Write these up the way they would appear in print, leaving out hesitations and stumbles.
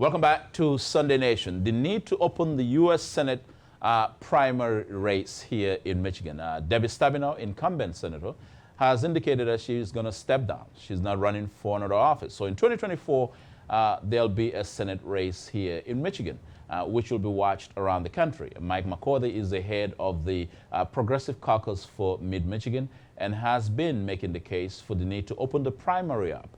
Welcome back to Sunday Nation. The need to open the U.S. Senate primary race here in Michigan. Debbie Stabenow, incumbent senator, has indicated that she's going to step down. She's not running for another office. So in 2024, there'll be a Senate race here in Michigan, which will be watched around the country. Mike McCurdy is the head of the Progressive Caucus for Mid-Michigan and has been making the case for the need to open the primary up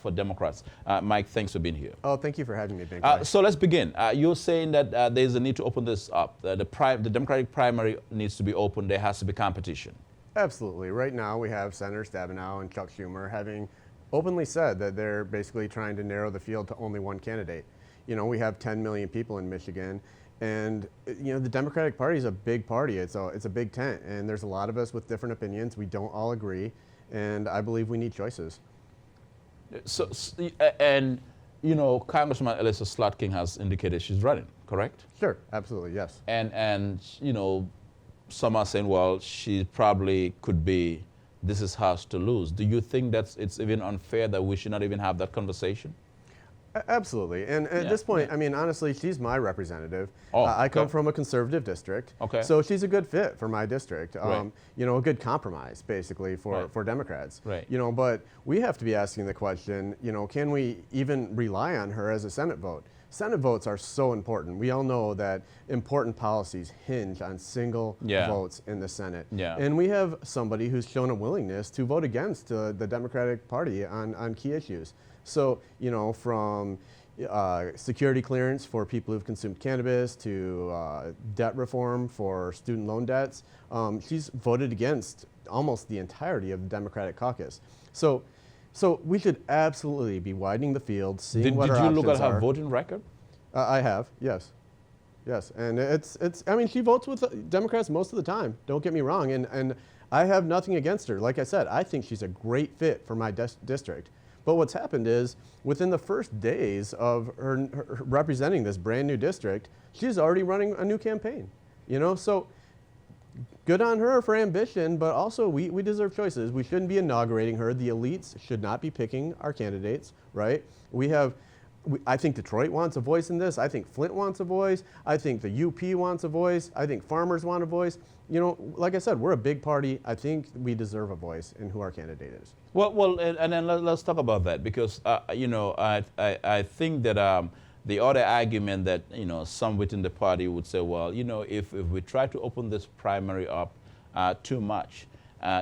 for Democrats. Mike, thanks for being here. Oh, thank you for having me, Bankole. So let's begin. You're saying that there's a need to open this up. The Democratic primary needs to be open. There has to be competition. Absolutely. Right now we have Senator Stabenow and Chuck Schumer having openly said that they're basically trying to narrow the field to only one candidate. You know, we have 10 million people in Michigan, and you know the Democratic Party is a big party. It's a big tent, and there's a lot of us with different opinions. We don't all agree, and I believe we need choices. So, and you know, Congressman Elissa Slotkin has indicated she's running, correct? Sure, absolutely, yes. And you know, some are saying, well, she probably could be, this is hers to lose. Do you think that it's even unfair that we should not even have that conversation? Absolutely. And at this point, I mean, honestly, she's my representative. Oh, I come from a conservative district. Okay. So she's a good fit for my district. Right. You know, a good compromise, basically, for Democrats. Right. You know, but we have to be asking the question, you know, can we even rely on her as a Senate vote? Senate votes are so important. We all know that important policies hinge on single votes in the Senate. Yeah. And we have somebody who's shown a willingness to vote against the Democratic Party on key issues. So, you know, from security clearance for people who've consumed cannabis to debt reform for student loan debts, she's voted against almost the entirety of the Democratic caucus. So we should absolutely be widening the field, seeing what our options are. Did you look at her voting record? I have, yes. Yes, and I mean, she votes with Democrats most of the time, don't get me wrong, and I have nothing against her. Like I said, I think she's a great fit for my district. But what's happened is, within the first days of her representing this brand new district, she's already running a new campaign, you know? So good on her for ambition, but also we deserve choices. We shouldn't be inaugurating her. The elites should not be picking our candidates, right? I think Detroit wants a voice in this. I think Flint wants a voice. I think the UP wants a voice. I think farmers want a voice. You know, like I said, we're a big party. I think we deserve a voice in who our candidate is. Well, and then let's talk about that, because you know, I think that the other argument that, you know, some within the party would say, well, you know, if we try to open this primary up too much,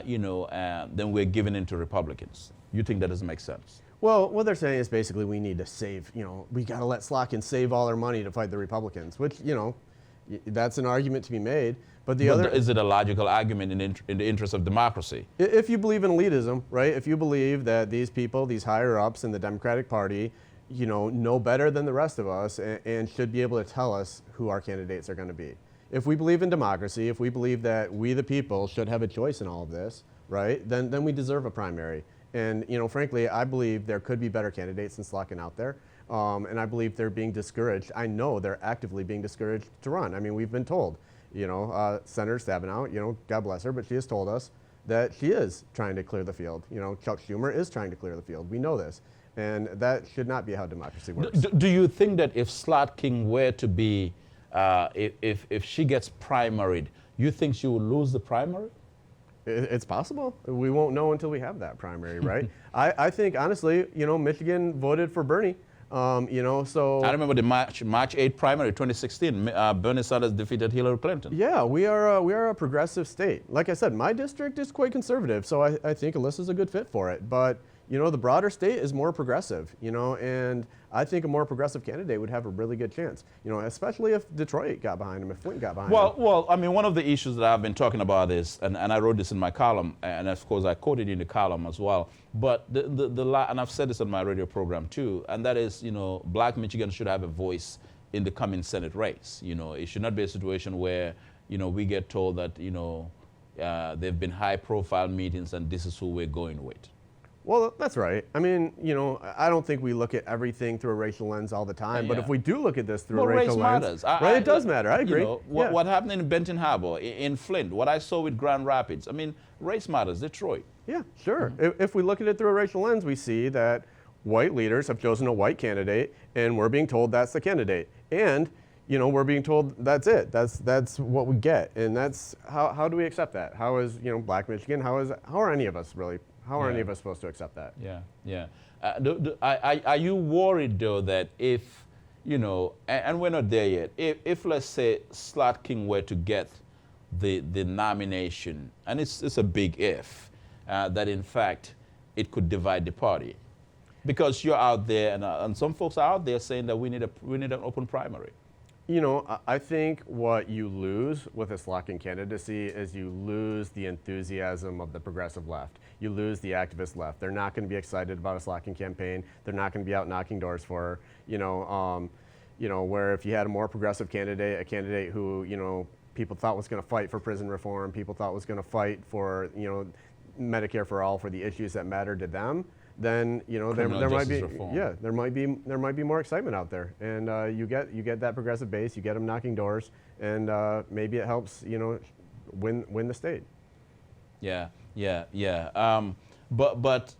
you know, then we're giving in to Republicans. You think that doesn't make sense? Well, what they're saying is basically we need to save, you know, we got to let Slotkin save all our money to fight the Republicans, which, you know, that's an argument to be made. But is it a logical argument in the interest of democracy? If you believe in elitism, right? If you believe that these people, these higher ups in the Democratic Party, you know better than the rest of us and should be able to tell us who our candidates are going to be. If we believe in democracy, if we believe that we the people should have a choice in all of this, right? Then we deserve a primary. And, you know, frankly, I believe there could be better candidates than Slotkin out there. And I believe they're being discouraged. I know they're actively being discouraged to run. I mean, we've been told, you know, Senator Stabenow, you know, God bless her, but she has told us that she is trying to clear the field. You know, Chuck Schumer is trying to clear the field. We know this. And that should not be how democracy works. Do you think that if Slotkin were to be, if she gets primaried, you think she will lose the primary? It's possible. We won't know until we have that primary, right? I think, honestly, you know, Michigan voted for Bernie, you know, so... I remember the March 8th primary, 2016. Bernie Sanders defeated Hillary Clinton. Yeah, we are a progressive state. Like I said, my district is quite conservative, so I think Alyssa's a good fit for it. But, you know, the broader state is more progressive, you know, and I think a more progressive candidate would have a really good chance, you know, especially if Detroit got behind him, if Flint got behind him. Well, I mean, one of the issues that I've been talking about is, and I wrote this in my column, and of course I quoted in the column as well, but and I've said this on my radio program too, and that is, you know, Black Michigan should have a voice in the coming Senate race. You know, it should not be a situation where, you know, we get told that, you know, there have been high-profile meetings and this is who we're going with. Well, that's right. I mean, you know, I don't think we look at everything through a racial lens all the time, but if we do look at this through a racial lens, right, it does matter. I agree. You know, what happened in Benton Harbor, in Flint, what I saw with Grand Rapids, I mean, race matters, Detroit. Yeah, sure. If we look at it through a racial lens, we see that white leaders have chosen a white candidate, and we're being told that's the candidate. And, you know, we're being told that's it. That's what we get. And that's, how do we accept that? How is, you know, Black Michigan, how are any of us really, how are any of us supposed to accept that? Yeah, yeah. Are you worried, though, that if, you know, and we're not there yet, if let's say Slot King were to get the nomination, and it's a big if, that in fact it could divide the party, because you're out there, and some folks are out there saying that we need an open primary. You know, I think what you lose with a Slot King candidacy is you lose the enthusiasm of the progressive left. You lose the activist left. They're not going to be excited about a Slot King campaign. They're not going to be out knocking doors for her. You know, where if you had a more progressive candidate, a candidate who, you know, people thought was going to fight for prison reform, people thought was going to fight for, you know, Medicare for all, for the issues that matter to them, then, you know, there might be reform. Yeah, there might be more excitement out there, and you get that progressive base, you get them knocking doors, and maybe it helps, you know, win the state. Yeah. But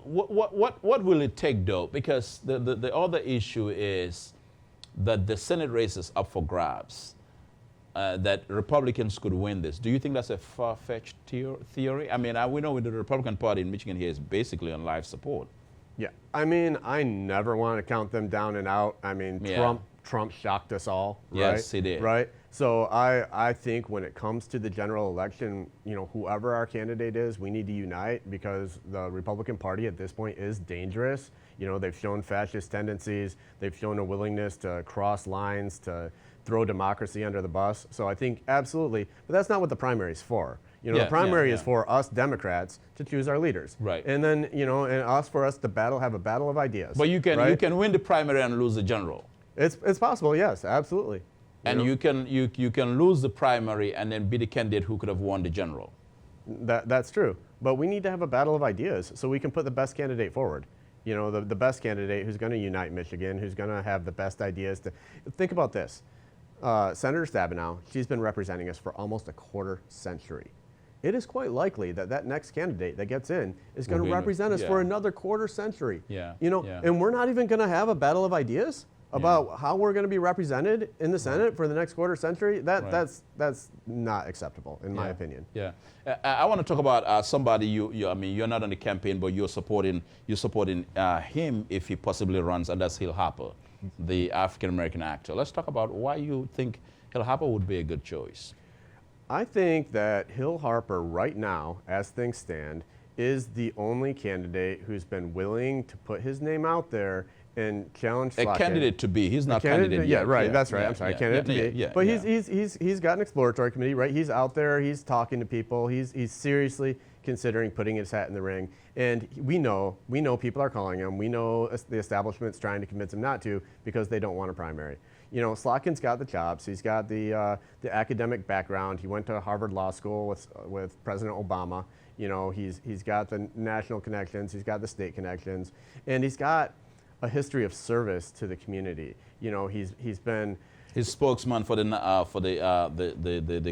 what will it take, though? Because the other issue is that the Senate race is up for grabs. That Republicans could win this. Do you think that's a far-fetched theory? I mean, we know the Republican Party in Michigan here is basically on life support. Yeah, I mean, I never want to count them down and out. I mean, yeah. Trump shocked us all, right? Yes, he did. Right? So I think when it comes to the general election, you know, whoever our candidate is, we need to unite, because the Republican Party at this point is dangerous. You know, they've shown fascist tendencies. They've shown a willingness to cross lines, to throw democracy under the bus. So I think absolutely, but that's not what the primary is for. You know, the primary is for us Democrats to choose our leaders. Right. And then, you know, and for us to have a battle of ideas. But you can win the primary and lose the general. It's possible, yes, absolutely. And you can lose the primary and then be the candidate who could have won the general. That's true. But we need to have a battle of ideas so we can put the best candidate forward. You know, the best candidate who's going to unite Michigan, who's going to have the best ideas. Think about this. Senator Stabenow, she's been representing us for almost a quarter century. It is quite likely that that next candidate that gets in is going to represent us for another quarter century. Yeah. You know, and we're not even going to have a battle of ideas about how we're going to be represented in the Senate for the next quarter century. That's not acceptable, in my opinion. Yeah. I want to talk about somebody I mean, you're not on the campaign, but you're supporting him if he possibly runs, and that's Hill Harper, the African-American actor. Let's talk about why you think Hill Harper would be a good choice. I think that Hill Harper right now, as things stand, is the only candidate who's been willing to put his name out there and challenge Slot King. A candidate to be. He's not candidate yet. Yeah, right. That's right. I'm sorry. Candidate to be. But he's got an exploratory committee, right? He's out there. He's talking to people. He's seriously considering putting his hat in the ring. And we know people are calling him. We know the establishment's trying to convince him not to, because they don't want a primary. You know, Slot King's got the chops. He's got the academic background. He went to Harvard Law School with President Obama. You know, he's got the national connections. He's got the state connections, and he's got a history of service to the community. You know, he's been his spokesman for the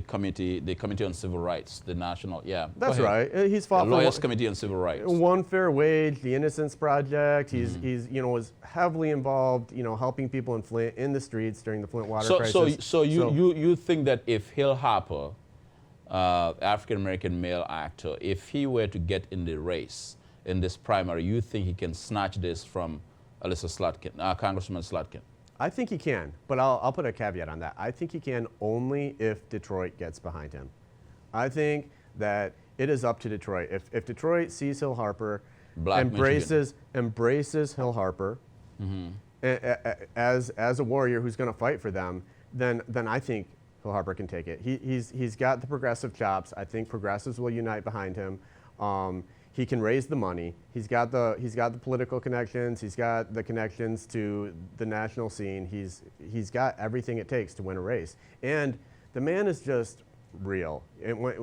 committee on civil rights, the national. Yeah, that's right. He's fought the Lawyers Committee on Civil Rights, One Fair Wage, the Innocence Project. He's you know, was heavily involved, you know, helping people in Flint in the streets during the Flint water crisis. So you think that if Hill Harper, African American male actor, if he were to get in the race in this primary, you think he can snatch this from Alyssa Slot King, Congressman Slot King? I think he can, but I'll put a caveat on that. I think he can only if Detroit gets behind him. I think that it is up to Detroit. If Detroit sees Hill Harper, embraces Hill Harper as a warrior who's going to fight for them, then I think Hill Harper can take it. He's got the progressive chops. I think progressives will unite behind him. He can raise the money. He's got the political connections. He's got the connections to the national scene. He's got everything it takes to win a race. And the man is just real.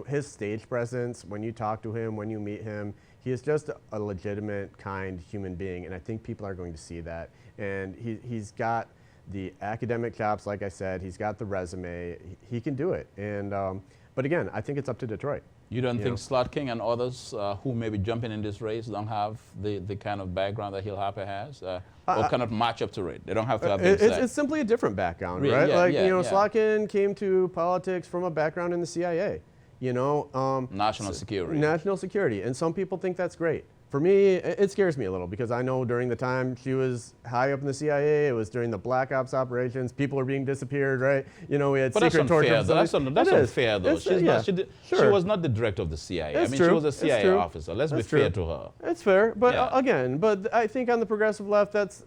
His stage presence, when you talk to him, when you meet him, he is just a legitimate, kind human being. And I think people are going to see that. And he's got the academic chops, like I said. He's got the resume. He can do it. And but again, I think it's up to Detroit. You don't You think know? Slot King and others who may be jumping in this race don't have the kind of background that Hill Harper has, or cannot match up to it? They don't have to have It's simply a different background, Really? right? Yeah, like, yeah, you know, yeah. Slotkin came to politics from a background in the CIA, you know. National security. National security. And some people think that's great. For me, it scares me a little because I know during the time she was high up in the CIA, it was during the Black Ops operations, people were being disappeared, right? You know, we had But secret torture that's unfair, though. That's unfair, though. She was not the director of the CIA. It's I mean, true. she was a It's CIA true. officer. Let's That's be fair true. to her. It's fair, but Yeah. Again, but I think on the progressive left, that's,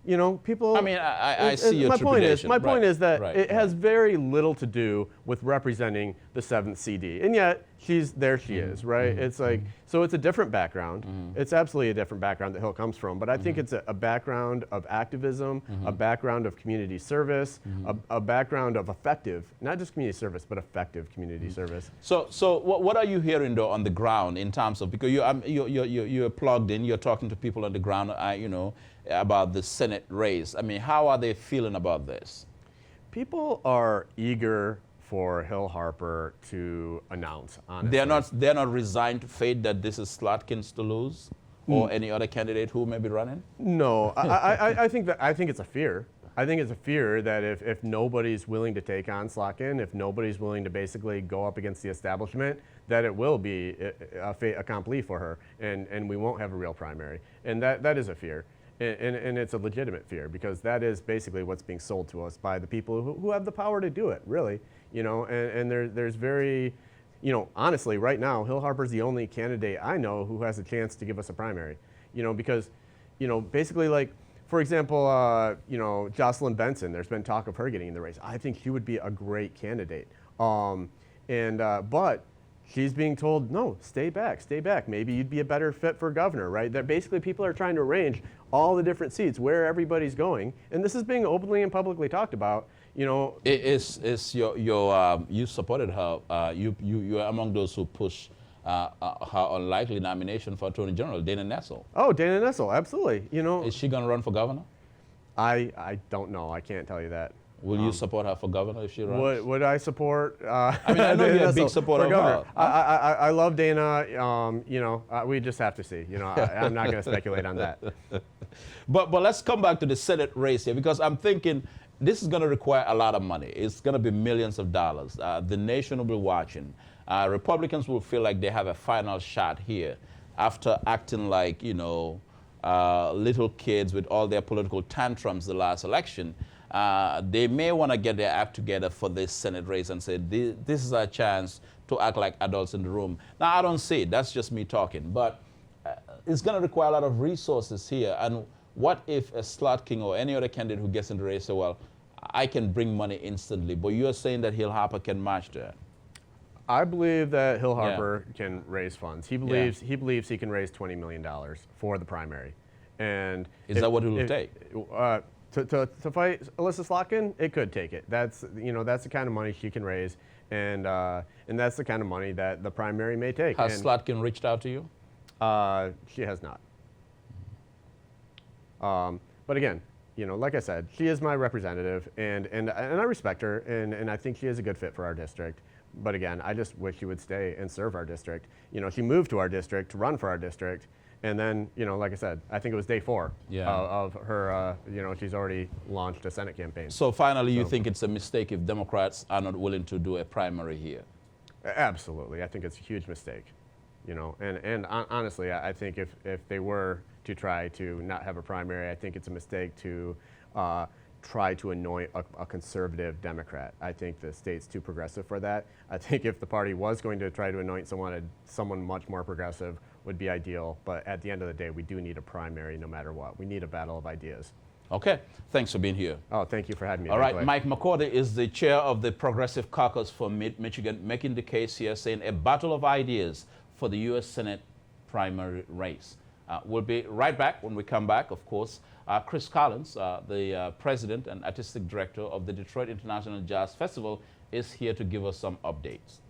you know, people. I mean, I see your my point is, trepidation. my point Right, is that right, it has right. very little to do with representing the 7th CD, and yet she is, right? It's like, so it's a different background. It's absolutely a different background that Hill comes from, but I think it's a background of activism, a background of community service, a background of effective, not just community service, but effective community service. So what are you hearing though on the ground in terms of, because you're plugged in, you're talking to people on the ground, you know, about the Senate race. I mean, how are they feeling about this? People are eager for Hill Harper to announce, honestly. They're not resigned to fate that this is Slotkin's to lose, or any other candidate who may be running? No, I think it's a fear. I think it's a fear that if nobody's willing to take on Slotkin, if nobody's willing to basically go up against the establishment, that it will be a fait accompli for her, and we won't have a real primary. And that is a fear. And it's a legitimate fear because that is basically what's being sold to us by the people who have the power to do it, really. You know, and there's very, you know, honestly, right now, Hill Harper's the only candidate I know who has a chance to give us a primary. You know, because, you know, basically, like, for example, you know, Jocelyn Benson, there's been talk of her getting in the race. I think she would be a great candidate. But she's being told, no, stay back. Maybe you'd be a better fit for governor, right? That basically people are trying to arrange all the different seats, where everybody's going. And this is being openly and publicly talked about, you know. You supported her, you're among those who push her unlikely nomination for Attorney General, Dana Nessel. Oh, Dana Nessel, absolutely. You know. Is she going to run for governor? I don't know. I can't tell you that. Will you support her for governor if she runs? Would I support? I mean, I know you're a big supporter of her. I love Dana. You know, we just have to see. You know, I'm not going to speculate on that. But let's come back to the Senate race here, because I'm thinking this is going to require a lot of money. It's going to be millions of dollars. The nation will be watching. Republicans will feel like they have a final shot here after acting like, you know, little kids with all their political tantrums the last election. They may want to get their act together for this Senate race and say, this is our chance to act like adults in the room. Now, I don't see it. That's just me talking. But it's going to require a lot of resources here. And what if a Slot King or any other candidate who gets in the race say, well, I can bring money instantly, but you're saying that Hill Harper can match that? I believe that Hill Harper can raise funds. He believes he can raise $20 million for the primary. And is that what it will take? To fight Alyssa Slotkin, it could take it. That's, you know, that's the kind of money she can raise, and that's the kind of money that the primary may take. Has Slotkin reached out to you? She has not. But again, you know, like I said, she is my representative, and I respect her, and I think she is a good fit for our district. But again, I just wish she would stay and serve our district. You know, she moved to our district to run for our district. And then, you know, like I said, I think it was day 4 of her, you know, she's already launched a Senate campaign. So finally, you think it's a mistake if Democrats are not willing to do a primary here? Absolutely. I think it's a huge mistake, you know. And honestly, I think if they were to try to not have a primary, I think it's a mistake to try to anoint a conservative Democrat. I think the state's too progressive for that. I think if the party was going to try to anoint someone much more progressive would be ideal, but at the end of the day, we do need a primary no matter what. We need a battle of ideas. Okay, thanks for being here. Oh, thank you for having me. All right, Mike McCurdy is the chair of the Progressive Caucus for Mid-Michigan, making the case here, saying a battle of ideas for the U.S. Senate primary race. We'll be right back. When we come back, of course, Chris Collins, the president and artistic director of the Detroit International Jazz Festival, is here to give us some updates.